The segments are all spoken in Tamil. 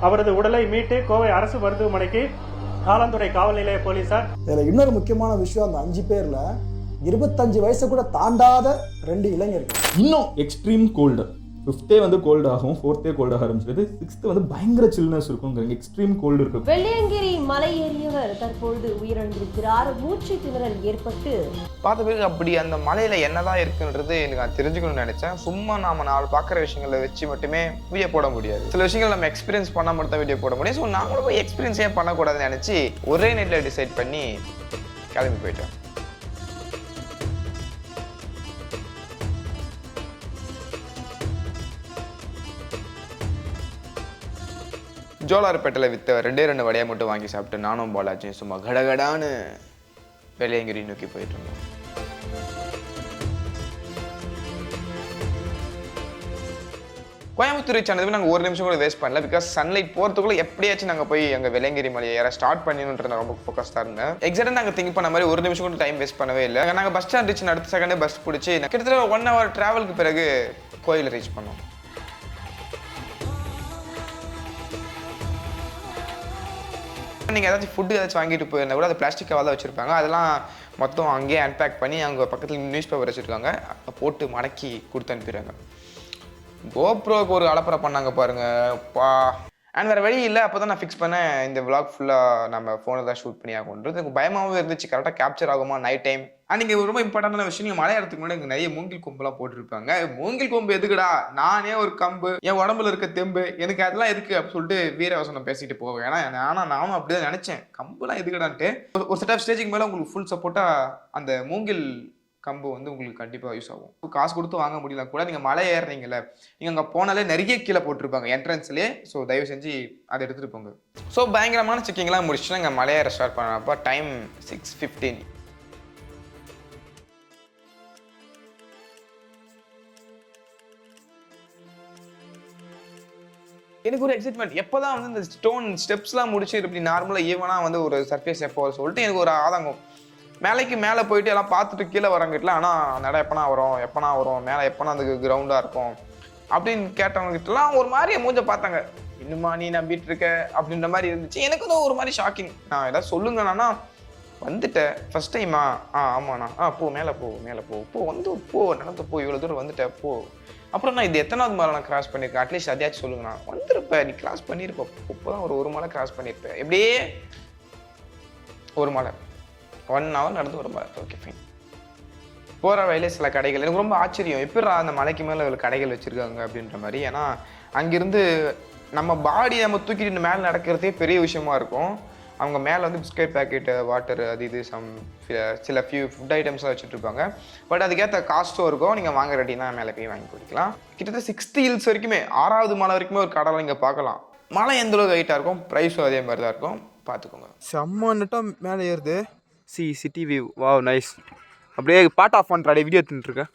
அவரது உடலை மீட்டு கோவை அரசு மருத்துவமனைக்கு ஆலந்துறை காவல் நிலைய போலீசார். இதில் இன்னொரு முக்கியமான விஷயம், அந்த 5 பேர்ல 25 வயசு கூட தாண்டாத 2 இளைஞர்கள். இன்னும் எக்ஸ்ட்ரீம் கோல்டு, 5th வந்து கோல்டு ஆகும், 4th கோல்டு ஆக ஆரம்பிச்சது, 6th வந்து பயங்கர சில்னஸ் இருக்கும், எக்ஸ்ட்ரீம் கோல்டு இருக்கும். வெள்ளையங்கிரி மலை ஏறியவர் தற்பொழுது உயிரிழந்திருக்கிறார். மூச்சு திணறல் ஏற்பட்டு பார்த்த பிறகு அப்படி அந்த மலையில என்னதான் இருக்குன்றது எனக்கு நான் தெரிஞ்சுக்கணும்னு நினைச்சேன். சும்மா நாம நாலு பார்க்குற விஷயங்களை வச்சு மட்டுமே வீடியோ போட முடியாது. சில விஷயங்கள் நம்ம எக்ஸ்பீரியன்ஸ் பண்ண மட்டும் தான் வீடியோ போட முடியும். ஸோ நாங்களும் போய் எக்ஸ்பீரியன்ஸே பண்ணக்கூடாதுன்னு நினைச்சு ஒரே நைட்ல டிசைட் பண்ணி கிளம்பி போயிட்டோம். ஜோலார்பேட்டையில் விற்ற 2 வடையை மட்டும் வாங்கி சாப்பிட்டு நானும் பாலாஜியும் சும்மா கடகடான்னு வெள்ளையங்கிரி நோக்கி போயிட்டு இருந்தோம். கோயம்புத்தூர் ரீச் ஆனதுமே நாங்கள் 1 நிமிஷம் கூட வேஸ்ட் பண்ணல. பிகாஸ் சன்லைட் போகிறதுக்குள்ள எப்படியாச்சும் நாங்கள் போய் அங்கே வெள்ளையங்கிரி மலையை ஏற ஸ்டார்ட் பண்ணிடணுன்ற நான் ரொம்ப ஃபோக்கஸ்டாக இருந்தேன். எக்ஸாக்டாக நாங்கள் திங்க் பண்ண மாதிரி 1 நிமிஷம் கூட டைம் வேஸ்ட் பண்ணவே இல்லை. நாங்கள் பஸ் ஸ்டாண்ட் ரீச் அடுத்த செகண்டே பஸ் பிடிச்சி கிட்டத்தட்ட 1 hour ட்ராவலுக்கு பிறகு கோயிலை ரீச் பண்ணோம். நீங்கள் ஏதாச்சும் ஃபுட்டு ஏதாச்சும் வாங்கிட்டு போயிருந்தா கூட அது பிளாஸ்டிக் கவர் தான் வச்சுருப்பாங்க. அதெல்லாம் மொத்தம் அங்கேயே அன்பேக் பண்ணி அங்கே பக்கத்தில் நியூஸ் பேப்பர் வச்சுருக்காங்க, போட்டு மடக்கி கொடுத்து அனுப்பிடுறாங்க. கோப்ரோக்கு ஒரு அலப்பறை பண்ணாங்க பாருங்கள் பா. அண்ட் வேறு வழி இல்லை. அப்போ தான் நான் ஃபிக்ஸ் பண்ணேன், இந்த விளாக் ஃபுல்லாக நம்ம ஃபோனில் தான் ஷூட் பண்ணி ஆகுன்றது. எனக்கு பயமாகவும் இருந்துச்சு, கரெக்டாக கேப்சர் ஆகுமா நைட் டைம். அண்ட் இங்கே ரொம்ப இம்பார்ட்டண்டான விஷயம், நீங்கள் மழை இடத்துக்கு முன்னாடி இங்கே நிறைய மூங்கில் கொம்புலாம் போட்டுருப்பாங்க. மூங்கில் கொம்பு எதுக்குடா, நானே ஒரு கம்பு, என் உடம்புல இருக்க தெம்பு, எனக்கு அதெல்லாம் எதுக்கு அப்படின்னு சொல்லிட்டு வீரவசனம் பேசிட்டு போவேன். ஏன்னா நானும் அப்படி தான் நினச்சேன், கம்புலாம் எதுக்குடான்ட்டு. ஒரு செட் ஆஃப் ஸ்டேஜுக்கு மேலே உங்களுக்கு ஃபுல் சப்போர்ட்டாக அந்த மூங்கில் கம்பு வந்து உங்களுக்கு கண்டிப்பாக யூஸ் ஆகும். காசு கொடுத்து வாங்க முடியல கூட, நீங்கள் மலை ஏறுறீங்கல்ல, நீங்கள் அங்கே போனாலே நிறைய கீழே போட்டிருப்பாங்க என்ட்ரன்ஸ்லேயே. ஸோ தயவு செஞ்சு அதை எடுத்துகிட்டு போங்க. ஸோ பயங்கரமான செக்கிங்லாம் முடிச்சுட்டு நாங்கள் மலையேற ஸ்டார்ட் பண்ணப்போ டைம் 6:15. எனக்கு ஒரு எக்ஸைட்மெண்ட், எப்போ தான் வந்து இந்த ஸ்டோன் ஸ்டெப்ஸ்லாம் முடிச்சு இப்படி நார்மலாக ஈவனாக வந்து ஒரு சர்ஃபேஸ் எப்போ சொல்லிட்டு எனக்கு ஒரு ஆதங்கம். மேலைக்கு மேலே போயிட்டு எல்லாம் பார்த்துட்டு கீழே வரங்கிட்டல, ஆனால் நட எப்போனா வரும் மேலே எப்போனா அந்த கிரவுண்டாக இருக்கும் அப்படின்னு கேட்டவங்ககிட்டலாம் ஒரு மாதிரி மூஞ்ச பார்த்தாங்க. இன்னுமா நீ நம்பிட்டு இருக்க அப்படின்ற மாதிரி இருந்துச்சு. எனக்கு வந்து ஒரு மாதிரி ஷாக்கிங். நான் ஏதாவது சொல்லுங்கண்ணா, வந்துட்டேன் ஃபர்ஸ்ட் டைமா, ஆமாண்ணா, போ மேலே போ வந்து நடந்து போ, இவ்வளோ தூரம் வந்துட்டேன் போ. அப்புறம் நான் இது எத்தனாவது மலை நான் கிராஸ் பண்ணியிருக்கேன், அட்லீஸ்ட் அதையாச்சும் சொல்லுங்கண்ணா. வந்துருப்பேன், நீ கிராஸ் பண்ணியிருப்பேன், இப்போ தான் ஒரு மலை கிராஸ் பண்ணியிருப்பேன். எப்படியே ஒரு மலை 1 hour நடந்து ஒரு மலை. Okay fine. போகிற வழியிலே சில கடைகள் எனக்கு ரொம்ப ஆச்சரியம், எப்படி அந்த மலைக்கு மேலே ஒரு கடைகள் வச்சுருக்காங்க அப்படின்ற மாதிரி. ஏன்னா அங்கேருந்து நம்ம பாடி நம்ம தூக்கிட்டு மேலே நடக்கிறதே பெரிய விஷயமா இருக்கும். அவங்க மேலே வந்து பிஸ்கட் பேக்கெட்டு, வாட்டர், அது இது சில ஃபுட் ஐட்டம்ஸ்லாம் வச்சுட்டு இருப்பாங்க. பட் அதுக்கேற்ற காஸ்ட்டும் இருக்கும். நீங்கள் வாங்க ரெடினா மேலே போய் வாங்கி குடிக்கலாம். கிட்டத்தட்ட 6th ஹில்ஸ் வரைக்குமே 6வது மலை வரைக்குமே ஒரு கடலை இங்கே பார்க்கலாம். மலை எந்தளவுக்கு ஹைட்டாக இருக்கும், ப்ரைஸும் அதே மாதிரி தான் இருக்கும், பார்த்துக்கோங்க. செம்மன்னுட்டம் மேலே ஏறுது. City view, wow nice. அப்படியே பார்ட் ஆஃப் பண்ணுற வீடியோ எடுத்துட்டுருக்கேன்.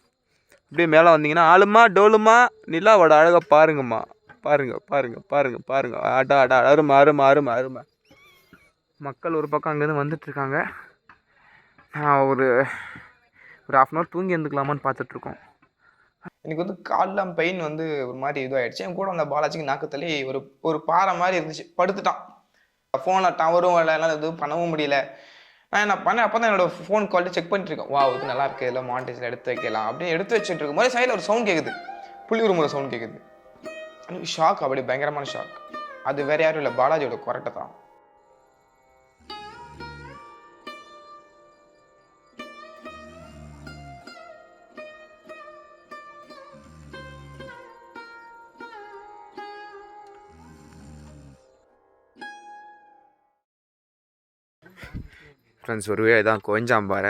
அப்படியே மேலே வந்தீங்கன்னா ஆளுமா டோலுமா நிலாவோட அழகாக பாருங்கம்மா, பாருங்க. அடா அருமை. மக்கள் ஒரு பக்கம் அங்கேருந்து வந்துட்டுருக்காங்க. நான் ஒரு 1/2 hour தூங்கி இருந்துக்கலாமான்னு பார்த்துட்ருக்கோம். எனக்கு வந்து கால்லாம் பெயின் வந்து ஒரு மாதிரி இதுவாகிடுச்சு. என் கூட அந்த பாலாஜிக்கு நாக்குத்தள்ளி ஒரு பாறை மாதிரி இருந்துச்சு, படுத்துட்டான். ஃபோனில் டவரும் எல்லாம் எதுவும் பண்ணவும் முடியல. நான் என்ன பண்ணேன், அப்போ தான் என்னோட ஃபோன் குவாலிட்டி செக் பண்ணிட்டு இருக்கேன். வா இது நல்லா இருக்குது, இல்லை மாண்டேஜில் எடுத்து வைக்கலாம் அப்படின்னு எடுத்து வச்சுட்டு இருக்கும் போது சைடில் ஒரு சவுண்ட் கேட்குது, புள்ளி ஒரு முறை சவுண்ட் கேட்குது. எனக்கு ஷாக், அப்படி பயங்கரமான ஷாக். அது வேறு யாரும் இல்லை, பாலாஜியோட குரட்டை தான். ஃப்ரெண்ட்ஸ், ஒரு வேலை தான் கோயஞ்சாம்பாறை,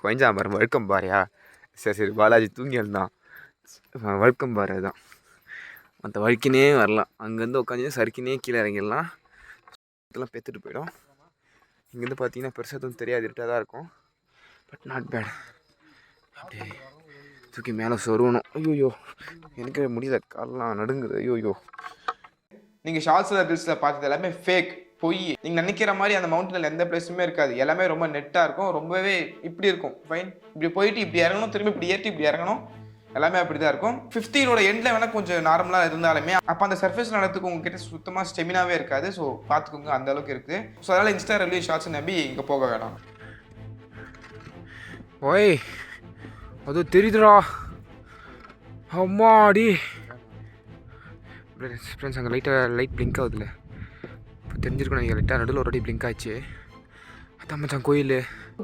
கோயஞ்சாம்பாறை வழுக்கம் பாறையா? சரி பாலாஜி தூங்கி இருந்தான், வழுக்கம் பாறை தான். மற்ற வழுக்கினே வரலாம், அங்கேருந்து உட்காந்து சறுக்கினே கீழே இறங்கிடலாம். இதெல்லாம் பெற்றுட்டு போயிடும். இங்கேருந்து பார்த்தீங்கன்னா பெருசாக எதுவும் தெரியாது, இருட்டாக தான் இருக்கும். But not bad. அப்படியே தூக்கி மேலே சொருவணும். ஐயோ எனக்கு முடியல, காலெலாம் நடுங்குது. ஐயோ நீங்கள் ஷார்ட்ஸில் ரீல்ஸில் பார்த்தது எல்லாமே ஃபேக், பொய். நீங்கள் நினைக்கிற மாதிரி அந்த மவுண்டனில் எந்த பிளேஸுமே இருக்காது. எல்லாமே ரொம்ப நெட்டாக இருக்கும், ரொம்பவே இப்படி இருக்கும். ஃபைன், இப்படி போயிட்டு இப்படி இறங்கணும், திரும்பி இப்படி ஏற்றி இப்படி இறங்கணும், எல்லாமே அப்படி தான் இருக்கும். 5th இயரோட எண்டில் வேணால் கொஞ்சம் நார்மலாக இருந்தாலுமே அப்போ அந்த சர்ஃபேஸ் நடத்துக்கு உங்ககிட்ட சுத்தமாக ஸ்டெமினாவே இருக்காது. ஸோ பார்த்துக்கோங்க, அந்த அளவுக்கு இருக்குது. ஸோ அதனால் இன்ஸ்டா ரிவ்யூ ஷார்ட்ஸ் நம்பி இங்கே போக வேணாம். ஓய் அது தெரியுதுடா அம்மாடி ஃப்ரெண்ட்ஸ். அங்கே லைட் பிளிங்க் ஆகுதுல்ல, இப்போ தெரிஞ்சிருக்கணும் நீங்கள். லைட்டாக நடுவில் ஒரு வாட்டி பிளிங்க் ஆச்சு. அதான் மச்சான் கோயில்.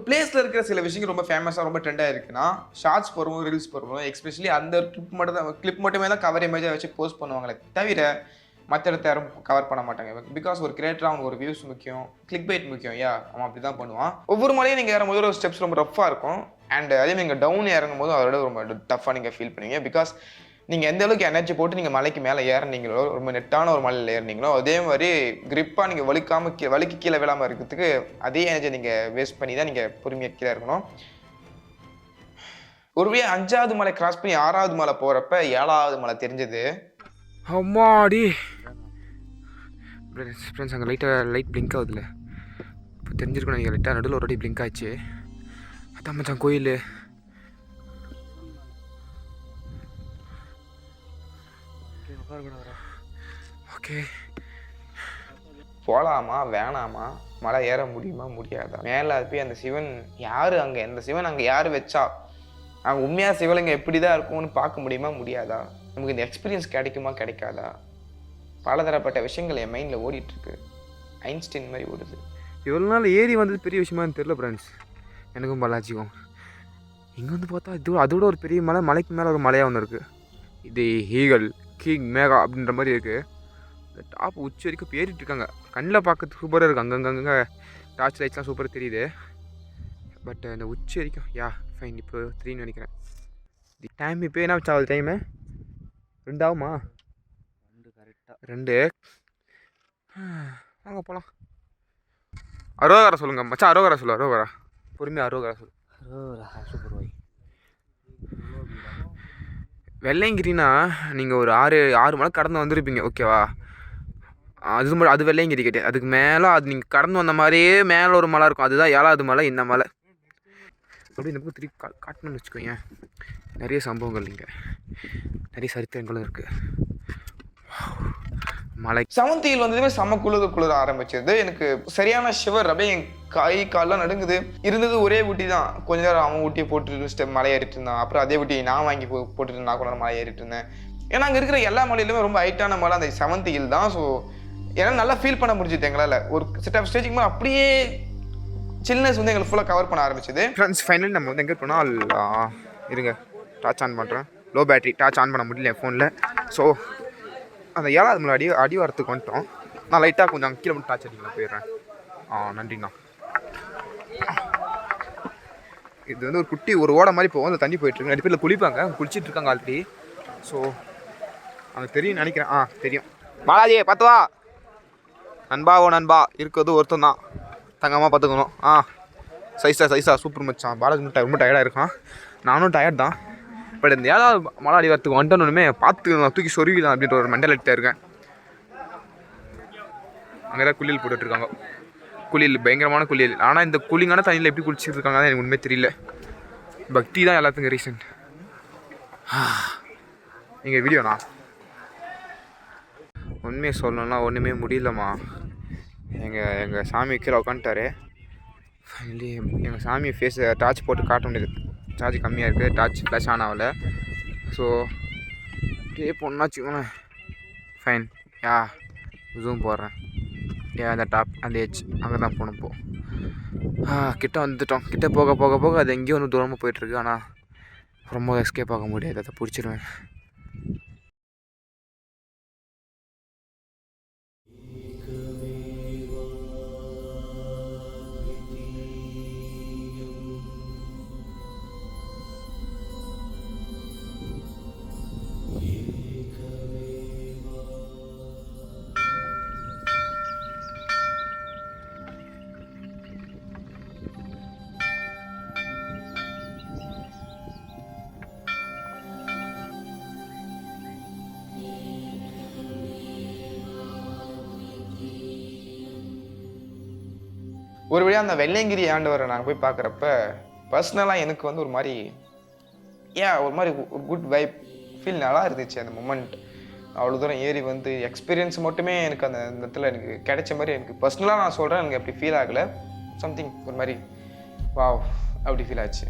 பிளேஸில் இருக்கிற சில விஷயங்கள் ரொம்ப ஃபேமஸாக ரொம்ப ட்ரெண்டாக இருக்குன்னா ஷார்ட்ஸ் போடுவோம், ரீல்ஸ் போடுவோம். எஸ்பெஷலி அந்த கிளிப் மட்டுமே தான் கவர் இமேஜாக வச்சு போஸ்ட் பண்ணுவாங்களே தவிர மற்ற இடத்த யாரும் கவர் பண்ண மாட்டாங்க. பிகாஸ் ஒரு கிரியேட்டராக அவங்க ஒரு வியூஸ் முக்கியம், கிளிக் பைட் முக்கியம். அவன் அப்படி தான் பண்ணுவான். ஒவ்வொரு மலையும் நீங்கள் ஏறும்போது ஒரு ஸ்டெப்ஸ் ரொம்ப ரஃப்பாக இருக்கும். அண்ட் அதே நீங்கள் டவுன் இறங்கும் போது அதோட ரொம்ப டஃப்பாக நீங்கள் ஃபீல் பண்ணுவீங்க. பிகாஸ் நீங்கள் எந்த அளவுக்கு எனர்ஜி போட்டு நீங்கள் மலைக்கு மேலே ஏறினீங்களோ, ரொம்ப நெட்டான ஒரு மலையில் ஏறினீங்களோ, அதே மாதிரி கிரிப்பாக நீங்கள் வலிக்கு கீழே விழாமல் இருக்கிறதுக்கு அதே எனர்ஜி நீங்கள் வேஸ்ட் பண்ணி தான் நீங்கள் பொறுமையாக கீழே இருக்கணும். ஒருவே 5வது மலை கிராஸ் பண்ணி 6வது மலை போகிறப்ப 7வது மலை தெரிஞ்சது. அம்மாடி ஃப்ரெண்ட்ஸ். அங்கே லைட் பிளிங்க் ஆகுதுல்ல, இப்போ தெரிஞ்சிருக்கணும் நீங்கள். லைட்டாக நடுவில் ஒரு வாட்டி பிளிங்க் ஆச்சு. அதான் மச்சான் கோயில். ஓகே போகலாமா வேணாமா, மலை ஏற முடியுமா முடியாதா, மேலே போய் அந்த சிவன் யார், அங்கே அந்த சிவன் அங்கே யார் வச்சா, அங்கே உண்மையாக சிவலிங்கம் எப்படி தான் இருக்கும்னு பார்க்க முடியுமா முடியாதா, நமக்கு இந்த எக்ஸ்பீரியன்ஸ் கிடைக்குமா கிடைக்காதா, பலதரப்பட்ட விஷயங்கள் என் மைண்டில் ஓடிட்டுருக்கு. ஐன்ஸ்டைன் மாதிரி ஓடுது. இவ்வளோ நாள் ஏறி வந்தது பெரிய விஷயமானு தெரில ஃப்ரெண்ட்ஸ் எனக்கும் பாலாஜிக்கும். இங்கே வந்து பார்த்தா அதோட ஒரு பெரிய மலைக்கு மேலே ஒரு மலையாக ஒன்று இருக்குது. இது ஈகல் கிங் மேகா அப்படின்ற மாதிரி இருக்குது. இந்த டாப் உச்சி வரைக்கும் ஏறிட்டு இருக்காங்க. கண்ணில் பார்க்கறதுக்கு சூப்பராக இருக்குது. அங்கங்கே டார்ச் லைட்ஸ்லாம் சூப்பராக தெரியுது. பட் அந்த உச்சி வரைக்கும் ஃபைன். இப்போ 3 நினைக்கிறேன். டைம் இப்போ என்ன ஆகுது? டைமு 2 ஆகுமா? 2 வாங்க போகலாம். அரோகரா சொல்லுங்க மச்சான். அரோகரா சொல்லு. அரோகரா பொறுமையாக அரோகரா சொல்லு. சூப்பர் பாய். வெள்ளையங்கிரினா நீங்கள் ஒரு 6 மலை கடந்து வந்திருப்பீங்க, ஓகேவா? அது வெள்ளையங்கிரி கிட்டே. அதுக்கு மேலே அது நீங்கள் கடந்து வந்த மாதிரியே மேலே ஒரு மலை இருக்கும். அதுதான் 7வது மலை. இந்த மலை அப்படி இந்த பக்கம் திருப்பி காட்டணும்னு வச்சுக்கோங்க. நிறைய சம்பவங்கள் இங்கே, நிறைய சரித்திரங்களும் இருக்குது. மலை 7th இயர் வந்ததுமே செம்ம குளிர ஆரம்பிச்சது. எனக்கு சரியான ஷிவர். அப்படியே என் கை கால்லாம் நடுங்குது. இருந்தது ஒரே ஊட்டி தான். கொஞ்ச நேரம் அவன் ஊட்டியை போட்டுட்டு ஸ்டெப் மலை ஏறிட்டு இருந்தான். அப்புறம் அதே ஊட்டி நான் வாங்கி போட்டுட்டு நான் கூட மலை ஏறிட்டு இருந்தேன். ஏன்னா அங்கே இருக்கிற எல்லா மலையிலுமே ரொம்ப ஹைட்டான மலை அந்த 7th இயர் தான். ஸோ என்னால் நல்லா ஃபீல் பண்ண முடிஞ்சுது. எங்களால் ஒரு செட் ஆஃப் ஸ்டேஜுக்கு மேலே அப்படியே சில்னஸ் வந்து எங்களுக்கு ஃபுல்லாக கவர் பண்ண ஆரம்பிச்சது. ஃப்ரெண்ட்ஸ் ஃபைனல் நம்ம வந்து எங்கே போனால் இருங்க டார்ச் ஆன் பண்ணுறேன். லோ பேட்டரி டார்ச் ஆன் பண்ண முடியல என் ஃபோனில். ஸோ அந்த 7வது மலை அடி வரத்துக்கு வந்துட்டோம். நான் லைட்டாக கொஞ்சம் கீழே மட்டும் டார்ச் அடிக்கலாம் போயிடுறேன். நன்றிண்ணா. இது வந்து ஒரு குட்டி ஒரு ஓட மாதிரி போகும். அந்த தண்ணி போயிட்டுருக்கு. 2 பேரில் குளிப்பாங்க, குளிச்சுட்டு இருக்காங்க ஆல்ரெடி. ஸோ அங்கே தெரியும் நினைக்கிறேன். தெரியும். பாலாஜி பார்த்துவா நண்பா இருக்கிறது ஒருத்தன் தான். தங்கமாக பார்த்துக்கணும். சைஸா சூப்பர் மச்சான். பாலாஜி ரொம்ப டயர்டாக இருக்கான். நானும் டயர்ட் தான். பட் இந்த 7வது மலை அடி வரத்துக்கு வந்துட்டோன்னு பார்த்து நான் தூக்கி சொருவிடலாம் அப்படின்ற ஒரு மென்டாலிட்டியாக இருக்கேன். அங்கே தான் குளியல் போட்டுட்ருக்காங்க. குளியல் பயங்கரமான குளியல். ஆனால் இந்த கூலிங்கான தண்ணியில் எப்படி குளிச்சுட்டு இருக்காங்க தான் எனக்கு உண்மையே தெரியல. பக்தி தான் எல்லாத்துக்கும் ரீசன். எங்கள் வீடியோண்ணா உண்மையை சொல்லணும்னா ஒன்றுமே முடியலம்மா. எங்கள் சாமி கீழே உட்காந்துட்டாரு. ஃபைனலி எங்கள் சாமி ஃபேஸை டார்ச் போட்டு காட்ட முடியாது. சார்ஜ் கம்மியாக இருக்குது. டார்ச் ஃப்ளாஷ் ஆன் ஆகலை. ஸோ அப்படியே போடணும்னா வச்சுக்கோங்களேன். ஃபைன். ஜூம் போடுறேன். அந்த டாப் அந்த எட்ஜ் அங்கே தான் போகணும். கிட்ட வந்துட்டோம். கிட்ட போக போக போக அது எங்கேயோ ஒன்று தூரமாக போயிட்டுருக்கு. ஆனால் ரொம்ப எஸ்கேப் ஆக முடியாது. அதை பிடிச்சிடுவேன். ஒரு வழியாக அந்த வெள்ளையங்கிரி ஆண்டவரை நாங்கள் போய் பார்க்குறப்ப பர்சனலாக எனக்கு வந்து ஒரு மாதிரி ஒரு மாதிரி ஒரு குட் வைப் ஃபீல் நல்லா இருந்துச்சு அந்த மொமெண்ட். அவ்வளோ தூரம் ஏறி வந்து எக்ஸ்பீரியன்ஸ் மட்டுமே எனக்கு அந்த இடத்துல எனக்கு கிடைச்ச மாதிரி எனக்கு பர்சனலாக நான் சொல்கிறேன், எனக்கு அப்படி ஃபீல் ஆகலை. சம்திங் ஒரு மாதிரி வாவ் அப்படி ஃபீல் ஆச்சு.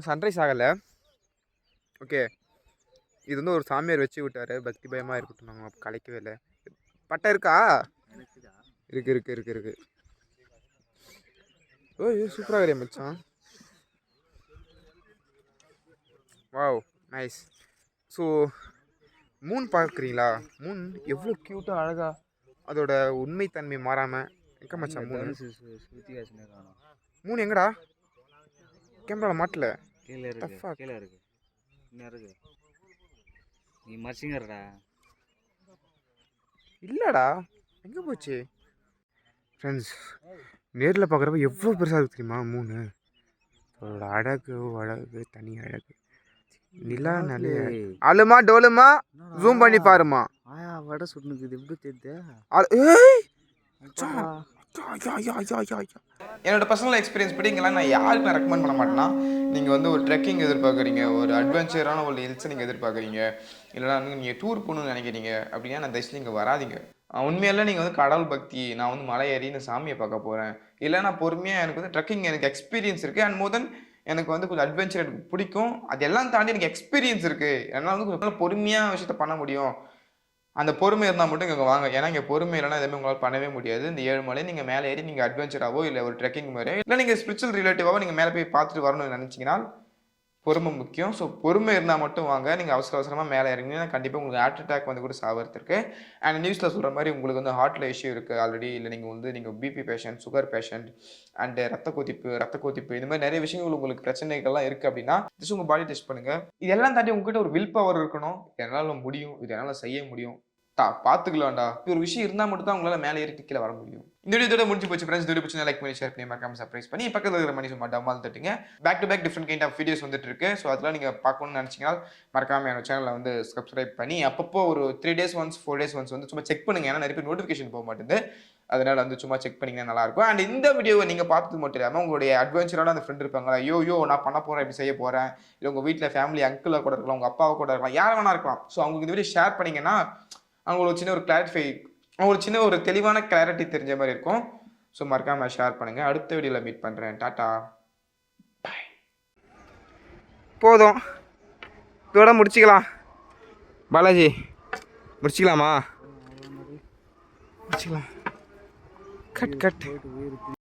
சன்ரைஸ் ஆகலை. ஓகே, இது வந்து ஒரு சாமியார் வச்சு விட்டார், பக்தி பயமாக இருக்கட்டும். நாங்கள் கலைக்கவே இல்லை. பட்டை இருக்கா? இருக்கு. ஓ சூப்பராக வரையா மச்சான். Wow nice. ஸோ மூன் பார்க்குறீங்களா? மூன் எவ்வளோ க்யூட்டாக அழகாக அதோட உண்மைத்தன்மை மாறாமல் எங்கே மச்சான் மூன் எங்கடா? கேமராவில் மாட்டல. கீழே இருக்கு இன்னும் இருக்கு. நீ மறைச்சிங்கடா. இல்லைடா, எங்கே போச்சு? ஃப்ரெண்ட்ஸ், நேரில் பார்க்குறப்ப எவ்வளோ பெருசாக இருக்குது தெரியுமா மூணு? அதோட அழகு தனி அழகு. நிலா நல்ல அழுமா டோலுமா ஜூம் பண்ணி பாருமா. ஆயா வடை சுட்டுனுக்குது எப்படி தெரியுது? என்னோட பர்சனல் எக்ஸ்பீரியன்ஸ் படி இங்கெல்லாம் நான் யாருக்கு நான் ரெக்கமெண்ட் பண்ண மாட்டேன்னா, நீங்கள் வந்து ஒரு ட்ரெக்கிங் எதிர்பார்க்குறீங்க, ஒரு அட்வென்ச்சரான ஒரு ஹில்ஸை நீங்கள் எதிர்பார்க்குறீங்க, இல்லைனா வந்து நீங்கள் டூர் போகணுன்னு நினைக்கிறீங்க அப்படின்னா நான் தயவுசெய்து இங்கே வராதிங்க. உண்மையில நீங்கள் வந்து கடவுள் பக்தி, நான் வந்து மலை ஏறி இந்த சாமியை பார்க்க போகிறேன், இல்லை நான் பொறுமையாக எனக்கு வந்து ட்ரெக்கிங் எனக்கு எக்ஸ்பீரியன்ஸ் இருக்குது, அண்ட் மோர் தென் எனக்கு வந்து கொஞ்சம் அட்வென்ச்சர் எனக்கு பிடிக்கும், அதெல்லாம் தாண்டி எனக்கு எக்ஸ்பீரியன்ஸ் இருக்குது, என்னால் வந்து கொஞ்சம் பொறுமையாக விஷயத்த பண்ண முடியும், அந்த பொறுமை இருந்தால் மட்டும் இங்கே வாங்க. ஏன்னா இங்கே பொறுமை இல்லைனா எதுவுமே உங்களால் பண்ணவே முடியாது. இந்த 7 மலை நீங்கள் மேலே ஏறி நீங்கள் அட்வென்ச்சராகவோ இல்லை ஒரு ட்ரெக்கிங் மாதிரி இல்லை நீங்கள் ஸ்பிரிச்சுவல் ரிலேட்டிவாகவோ நீங்கள் மேலே போய் பார்த்துட்டு வரணும்னு நினச்சிங்கன்னா பொறுமை முக்கியம். ஸோ பொறுமை இருந்தால் மட்டும் வாங்க. நீங்கள் அவசரமாக மேலே இறங்கினா கண்டிப்பாக உங்களுக்கு ஹார்ட் அட்டாக் வந்து கூட சாவறது இருக்குது. அண்ட் நியூஸில் சொல்கிற மாதிரி உங்களுக்கு வந்து ஹார்ட்டில் இஷ்யூ இருக்குது ஆல்ரெடி, இல்லை நீங்கள் BP patient, sugar patient, and ரத்த கொதிப்பு இந்த மாதிரி நிறைய விஷயங்கள் உங்களுக்கு பிரச்சனைகள்லாம் இருக்குது அப்படின்னா ஜஸ்ட் உங்கள் பாடி டெஸ்ட் பண்ணுங்கள். இதெல்லாம் தாண்டி உங்ககிட்ட ஒரு வில் பவர் இருக்கணும். என்னால் முடியும், இது என்னால் செய்ய முடியும், பார்த்துக்கலாம்டா, ஒரு விஷயம் இருந்தால் மட்டும் தான் உங்களால் மேலே ஏறி கீழே வர முடியும். இந்த வீடியோ முடிஞ்சு போச்சு ஃப்ரெண்ட்ஸ். வீடியோ பிடிச்சா லைக் பண்ணி ஷேர் பண்ணி மறக்காம சப்ஸ்கிரைப் பண்ணி பக்கத்தில் இருக்கிற மணி சும்மா டம்மால் தட்டுங்க. Back to back different kind of videos வந்துட்டு இருக்கு. ஸோ அதெல்லாம் நீங்கள் பார்க்கணும்னு நினச்சிங்கன்னா மறக்காம என்னோட சேனலில் வந்து சப்ஸ்கிரைப் பண்ணி அப்பப்போ ஒரு 3 days once 4 days once வந்து சும்மா செக் பண்ணுங்க. ஏன்னா நிறைய பேர் நோட்டிஃபிகேஷன் போக மாட்டேங்குது, அதனால வந்து சும்மா செக் பண்ணிங்கன்னா நல்லாயிருக்கும். அண்ட் இந்த வீடியோவை நீங்கள் பார்த்தது மட்டும் இல்லாமல் உங்களுடைய அட்வென்ச்சரான அந்த ஃப்ரெண்ட் இருப்பாங்களா, ஐயோ நான் பண்ண போகிறேன், இப்படி செய்ய போகிறேன், இல்லை உங்கள் வீட்டில் ஃபேமிலி அங்கிளாக கூட இருக்கலாம், உங்கள் அப்பாவை கூட இருக்கலாம், யார் வேணா இருக்கலாம். ஸோ அவங்களுக்கு இந்த வீடியோ ஷேர் பண்ணிங்கன்னா அவங்களுக்கு சின்ன ஒரு அவங்களுக்கு சின்ன ஒரு தெளிவான கிளாரிட்டி தெரிஞ்ச மாதிரி இருக்கும். ஸோ மறக்காம ஷேர் பண்ணுங்கள். அடுத்த வீடியோவில் மீட் பண்ணுறேன். டாட்டா பாய். போதும், இதோட முடிச்சிக்கலாம். பாலாஜி முடிச்சிக்கலாமா? முடிச்சிக்கலாம். கட்